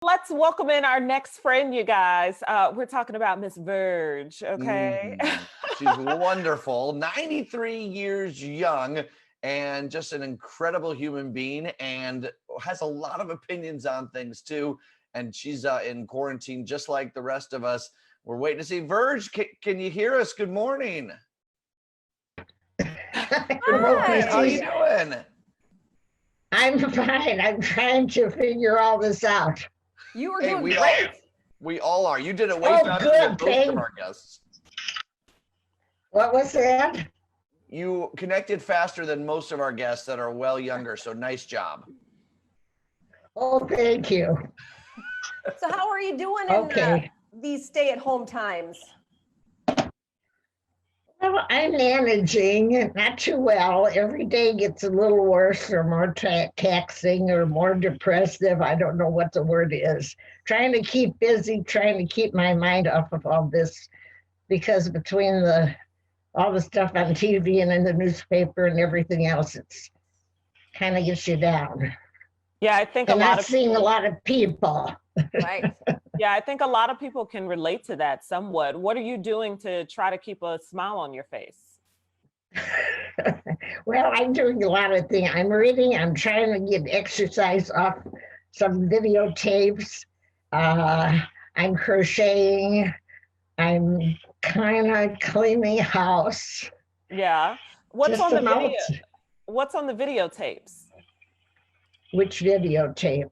Let's welcome in our next friend, you guys. We're talking about Miss Virg, okay? She's wonderful, 93 years young, and just an incredible human being, and has a lot of opinions on things too. And she's in quarantine just like the rest of us. We're waiting to see. Virg, can you hear us? Good morning. Hi, How are you doing? I'm fine. I'm trying to figure all this out. You were doing great. We all are. You did it way faster than most of our guests. What was that? You connected faster than most of our guests that are well younger, so nice job. Oh, thank you. So how are you doing Okay. in these stay-at-home times? Well, I'm managing not too well. Every day gets a little worse or more taxing or more depressive. I don't know what the word is. Trying to keep busy, trying to keep my mind off of all this, because between all the stuff on TV and in the newspaper and everything else, it's kind of gets you down. Yeah, I think and not seeing a lot of people. Right. Yeah, I think a lot of people can relate to that somewhat. What are you doing to try to keep a smile on your face? Well, I'm doing a lot of things. I'm reading. I'm trying to get exercise off some videotapes. I'm crocheting. I'm kind of cleaning house. Yeah. What's on the video? What's on the videotapes? Which videotape?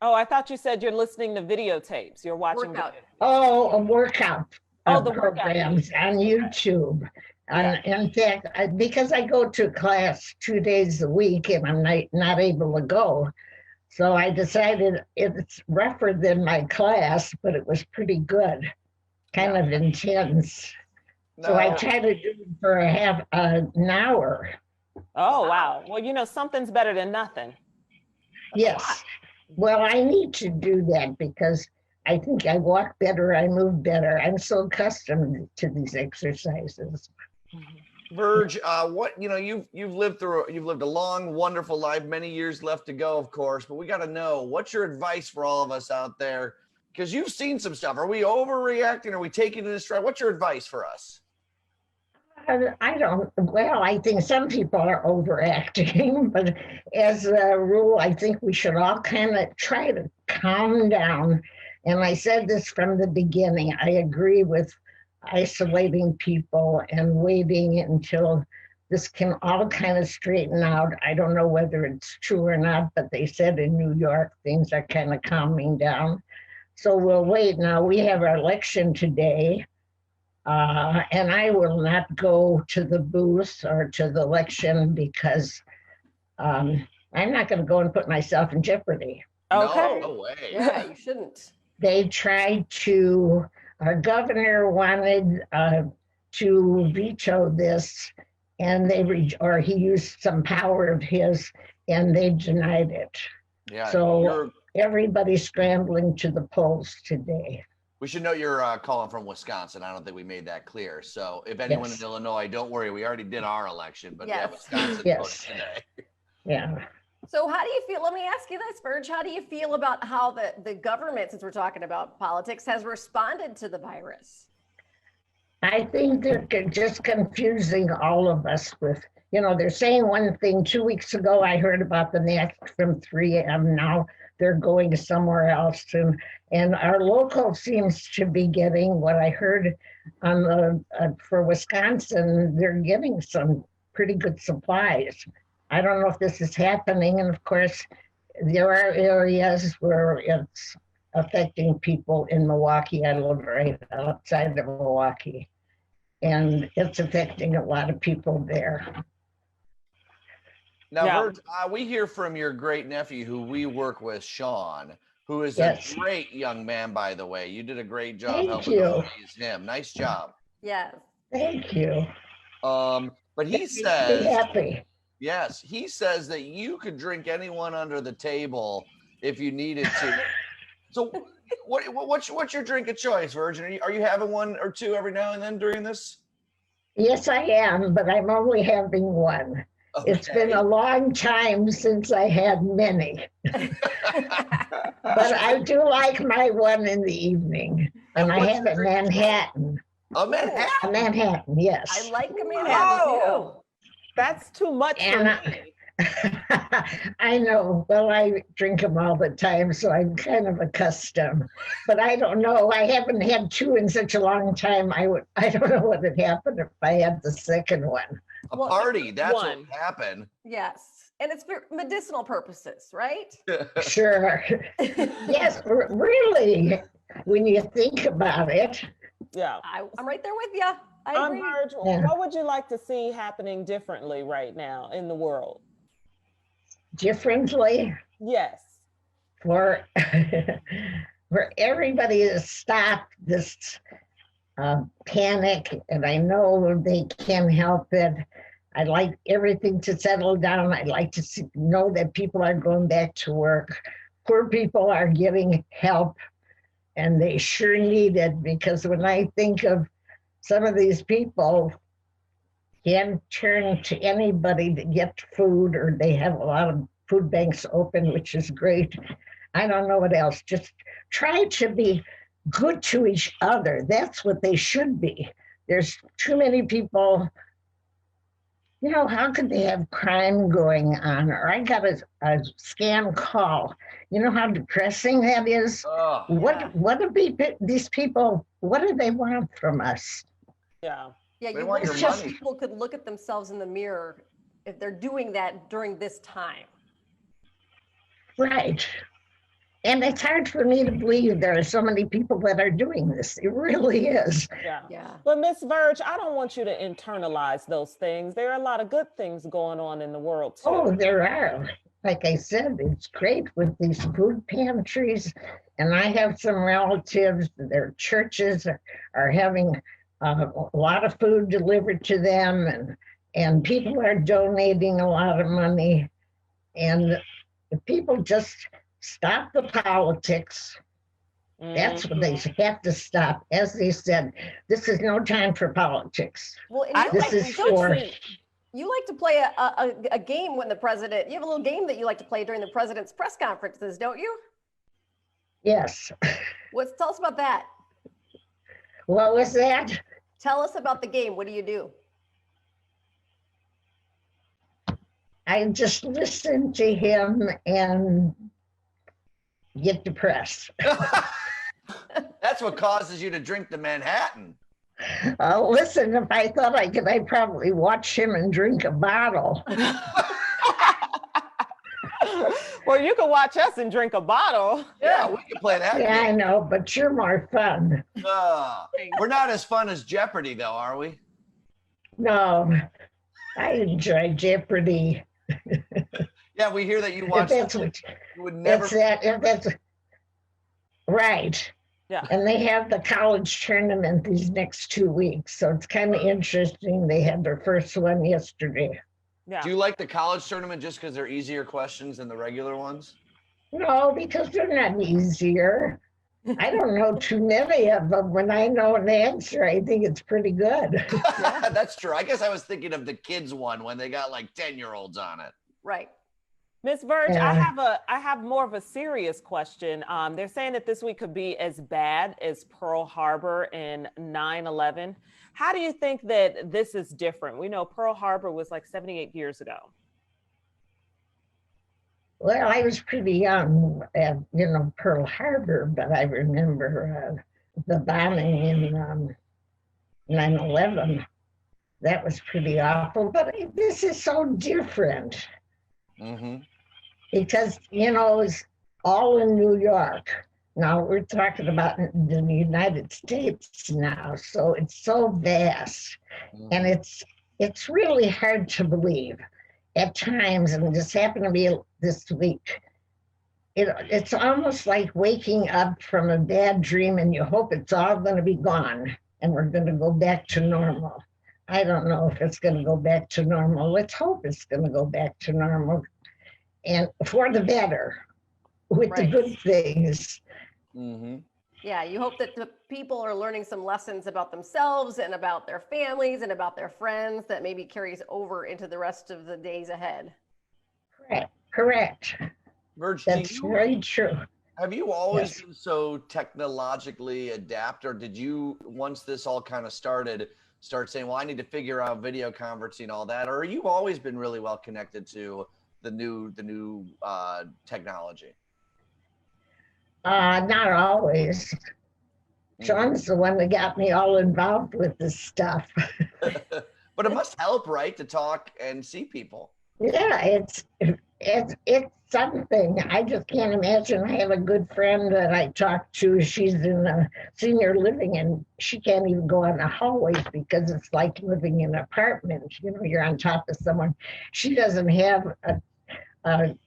Oh, I thought you said you're listening to videotapes. You're watching. Workout. Oh, a workout. Oh, the programs on YouTube. Yeah. In fact, because I go to class 2 days a week and I'm not able to go, so I decided it's rougher than my class, but it was pretty good, kind of intense. No. So I try to do it for an hour. Oh, wow. Well, something's better than nothing. Yes. Well, I need to do that because I think I walk better, I move better. I'm so accustomed to these exercises. Virg, you've lived a long, wonderful life, many years left to go, of course, but we got to know, what's your advice for all of us out there? Because you've seen some stuff. Are we overreacting? Are we taking it in stride? What's your advice for us? I think some people are overacting, but as a rule, I think we should all kind of try to calm down. And I said this from the beginning. I agree with isolating people and waiting until this can all kind of straighten out. I don't know whether it's true or not, but they said in New York, things are kind of calming down. So we'll wait. Now, we have our election today. And I will not go to the booth or to the election because I'm not going to go and put myself in jeopardy. Okay. No way. Yeah, you shouldn't. They tried to, our governor wanted to veto this, and he used some power of his, and they denied it. Yeah. So everybody's scrambling to the polls today. We should note you're calling from Wisconsin. I don't think we made that clear. So if anyone in Illinois, don't worry. We already did our election, but yeah, Wisconsin voted today. Yeah. So how do you feel? Let me ask you this, Virg. How do you feel about how the government, since we're talking about politics, has responded to the virus? I think they're just confusing all of us with, they're saying one thing. 2 weeks ago, I heard about the mask from 3M. Now they're going somewhere else. And our local seems to be getting what I heard for Wisconsin, they're getting some pretty good supplies. I don't know if this is happening. And of course, there are areas where it's affecting people in Milwaukee. I live right outside of Milwaukee, and it's affecting a lot of people there. Now, Virg, we hear from your great nephew who we work with, Sean, who is a great young man, by the way. You did a great job helping to raise him. Nice job. Yes. Thank you. But he says, happy. Yes, he says that you could drink anyone under the table if you needed to. So what's your drink of choice, Virgin? Are you having one or two every now and then during this? Yes, I am, but I'm only having one. It's been a long time since I had many. But I do like my one in the evening. And I have a Manhattan. A Manhattan? A Manhattan, yes. I like a Manhattan Oh, that's too much for And me. I know. Well, I drink them all the time, so I'm kind of accustomed. But I don't know. I haven't had two in such a long time. I don't know what would happen if I had the second one. A Well, party. That's what one. would happen. Yes. And it's for medicinal purposes, right? Sure. Yes, really. When you think about it. Yeah. I'm right there with you. I agree. Virg, Yeah. what would you like to see happening differently right now in the world? Differently Yes. for for everybody to stop this panic, and I know they can help it. I'd like everything to settle down. I'd like to know that people are going back to work. Poor people are getting help, and they sure need it, because when I think of some of these people can't turn to anybody to get food, or they have a lot of food banks open, which is great. I don't know what else. Just try to be good to each other. That's what they should be. There's too many people, how could they have crime going on? Or I got a scam call. You know how depressing that is? Oh, What do these people, what do they want from us? Yeah. Yeah, They you want wish your just money. people could look at themselves in the mirror if they're doing that during this time. Right. And it's hard for me to believe there are so many people that are doing this. It really is. Yeah. Yeah. But Miss Virg, I don't want you to internalize those things. There are a lot of good things going on in the world too. Oh, there are. Like I said, it's great with these food pantries. And I have some relatives, their churches are having a lot of food delivered to them, and people are donating a lot of money. And if people just stop the politics, that's what they have to stop. As they said, this is no time for politics. Well, and This is for you like to play a game when the president, you have a little game that you like to play during the president's press conferences, don't you? yes. Tell us about that. What was that? Tell us about the game. What do you do? I just listen to him and get depressed. that's what causes you to drink the Manhattan. Listen, if I thought I could, I'd probably watch him and drink a bottle. Well, you can watch us and drink a bottle. Yeah, we can play that. Yeah, I game. know, but you're more fun. We're not as fun as Jeopardy, though, are we? No, I enjoy Jeopardy. Yeah, we hear that you If watch. that's what, You would never. if that's right. Yeah. And they have the college tournament these next 2 weeks, so it's kind of interesting. They had their first one yesterday. Yeah. Do you like the college tournament just because they're easier questions than the regular ones? No, because they're not easier. I don't know too many of them. When I know an answer, I think it's pretty good. That's true. I guess I was thinking of the kids one when they got like 10-year-olds on it. Right. Miss Virg, Yeah. I have more of a serious question. They're saying that this week could be as bad as Pearl Harbor and 9/11. How do you think that this is different? We know Pearl Harbor was like 78 years ago. Well, I was pretty young at, Pearl Harbor, but I remember the bombing in 9/11. That was pretty awful, but this is so different Mm-hmm. because, it's all in New York. Now we're talking about the United States now, so it's so vast, and it's really hard to believe at times, and this happened to me this week. It's almost like waking up from a bad dream and you hope it's all going to be gone and we're going to go back to normal. I don't know if it's going to go back to normal. Let's hope it's going to go back to normal, and for the better, with the Right. good things. Mm-hmm. Yeah, you hope that the people are learning some lessons about themselves and about their families and about their friends that maybe carries over into the rest of the days ahead. Correct. Correct. Virg, That's very true. have you always Yes. been so technologically adept, or did you, once this all kind of started, start saying, well, I need to figure out video conferencing and all that? Or you always been really well connected to the new technology? Not always. Sean's the one that got me all involved with this stuff. But it must help, right, to talk and see people. Yeah, it's something. I just can't imagine. I have a good friend that I talk to. She's in a senior living and she can't even go on the hallways because it's like living in an apartment. You know, you're on top of someone. She doesn't have a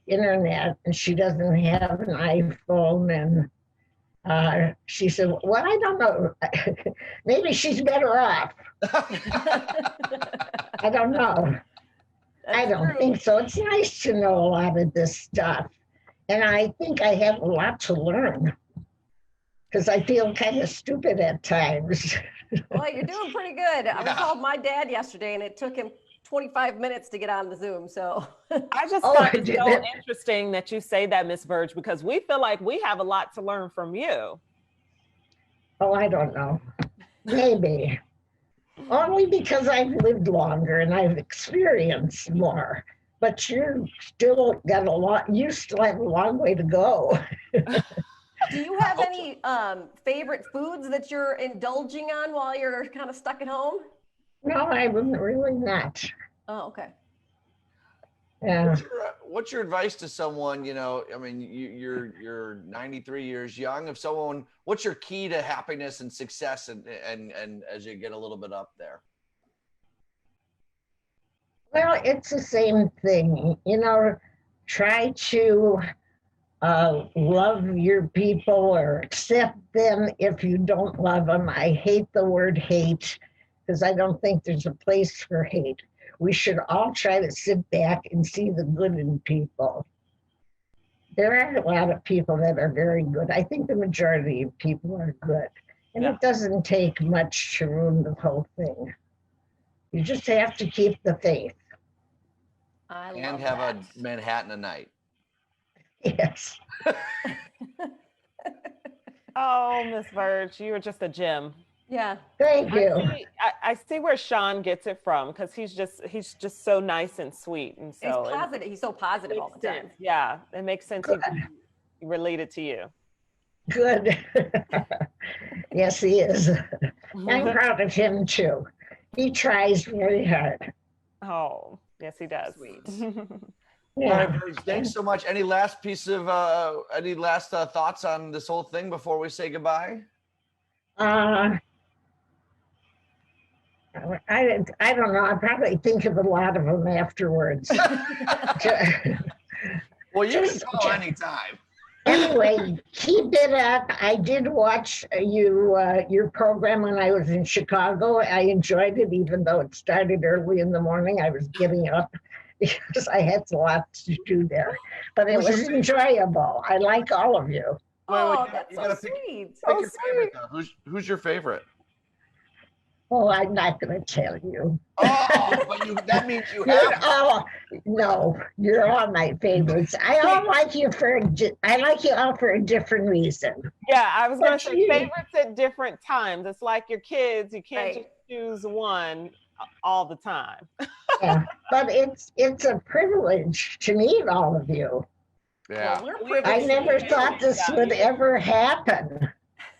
internet and she doesn't have an iPhone, and she said, well, I don't know. Maybe she's better off. I don't know. I don't think so. It's nice to know a lot of this stuff. And I think I have a lot to learn because I feel kind of stupid at times. Well, you're doing pretty good. I called my dad yesterday and it took him 25 minutes to get on the Zoom. So I just find it so interesting that you say that, Miss Virg, because we feel like we have a lot to learn from you. Oh, I don't know. Maybe. Only because I've lived longer and I've experienced more. But you still got a lot, you still have a long way to go. Do you have any favorite foods that you're indulging on while you're kind of stuck at home? No, I wouldn't really not. Oh, okay. Yeah. What's your advice to someone, you know, I mean, you're 93 years young. If someone, what's your key to happiness and success and as you get a little bit up there? Well, it's the same thing, you know, try to love your people or accept them if you don't love them. I hate the word hate because I don't think there's a place for hate. We should all try to sit back and see the good in people. There are a lot of people that are very good. I think the majority of people are good. And it doesn't take much to ruin the whole thing. You just have to keep the faith. And have a Manhattan a night. Yes. Oh, Miss Virg, you were just a gem. Yeah. Thank you. I see where Sean gets it from because he's just so nice and sweet, and so he's positive. He's so positive all the time. Yeah, it makes sense. He related to you. Good. Yes, he is. I'm proud of him too. He tries very hard. Oh, yes, he does. Sweet. Yeah. All right, Virg, thanks so much. Any last thoughts on this whole thing before we say goodbye? I don't know. I probably think of a lot of them afterwards. Well, you can call anytime. Anyway, keep it up. I did watch your program when I was in Chicago. I enjoyed it, even though it started early in the morning. I was getting up because I had a lot to do there. But it was enjoyable. I like all of you. Oh, that's so sweet. Pick your favorite, though. Who's your favorite? Oh, I'm not going to tell you. Oh, but that means you have. Oh, no, you're all my favorites. I like you all for a different reason. Yeah, I was going to say favorites at different times. It's like your kids. You can't just choose one all the time. Yeah, but it's a privilege to meet all of you. Yeah. Well, I never thought this would ever happen.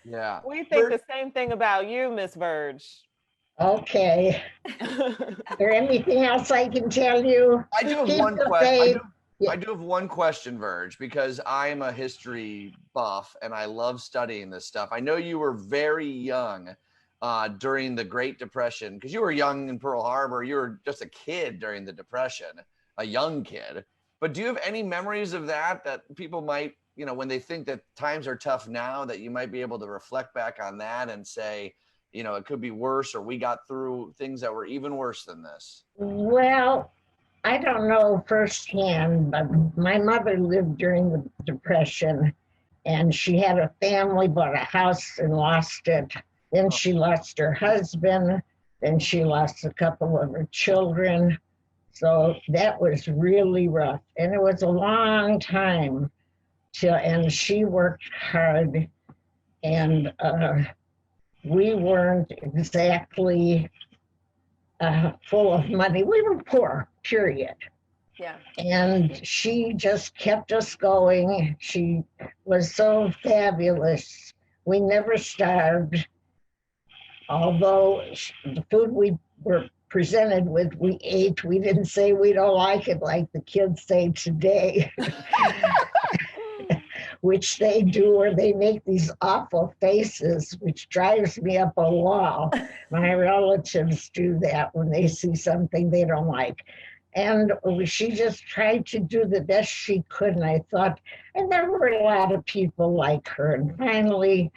Yeah. We think the same thing about you, Miss Virg. Okay. Is there anything else I can tell you? I do have one question. I do have one question, Virg, because I'm a history buff and I love studying this stuff. I know you were very young during the Great Depression, because you were young in Pearl Harbor. You were just a kid during the Depression, a young kid. But do you have any memories of that people might, you know, when they think that times are tough now, that you might be able to reflect back on that and say, you know, it could be worse, or we got through things that were even worse than this? Well, I don't know firsthand, but my mother lived during the Depression, And she had a family, bought a house and lost it. Then she lost her husband. Then she lost a couple of her children. So that was really rough. And it was a long time and she worked hard, and we weren't exactly full of money. We were poor, period. Yeah. And she just kept us going. She was so fabulous. We never starved. Although the food we were presented with, we ate. We didn't say we don't like it like the kids say today, which they do, or they make these awful faces, which drives me up a wall. My relatives do that when they see something they don't like. And she just tried to do the best she could. And I thought, and there were a lot of people like her. And finally,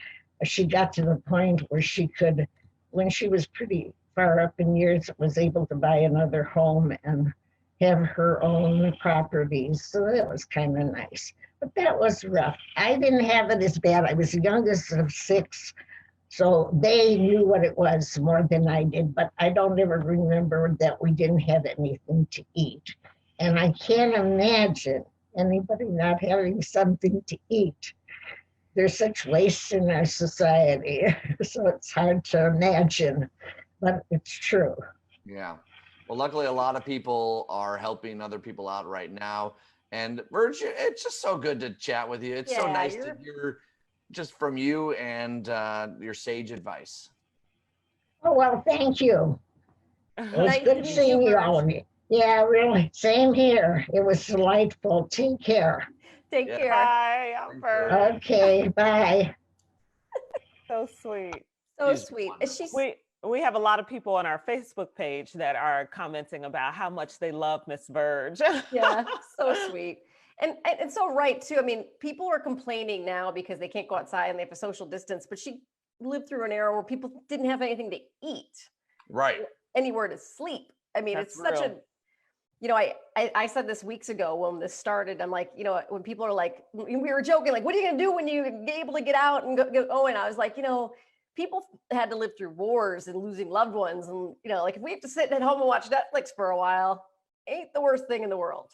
she got to the point where she could, when she was pretty far up in years, was able to buy another home and have her own properties. So that was kind of nice. But that was rough. I didn't have it as bad. I was the youngest of 6. So they knew what it was more than I did, but I don't ever remember that we didn't have anything to eat. And I can't imagine anybody not having something to eat. There's such waste in our society, so it's hard to imagine, but it's true. Yeah. Well, luckily, a lot of people are helping other people out right now. And Virg, it's just so good to chat with you. It's so nice to hear just from you and your sage advice. Oh, well, thank you. It was Nice good to meet seeing you, you all Virg. of you. Yeah, really. Same here. It was delightful. Take care. Take Yeah. care. Bye, Thanks, Virg. Virg. Okay, bye. So sweet. So She's sweet. wonderful. We have a lot of people on our Facebook page that are commenting about how much they love Miss Virg. Yeah, so sweght. And it's so right too. I mean, people are complaining now because they can't go outside and they have a social distance, but she lived through an era where people didn't have anything to eat, Right. anywhere to sleep. I mean, That's it's such real. a, I said this weeks ago when this started. I'm like, when people are like, we were joking, like, what are you gonna do when you be able to get out and go? And I was like, people had to live through wars and losing loved ones, and like if we have to sit at home and watch Netflix for a while, ain't the worst thing in the world.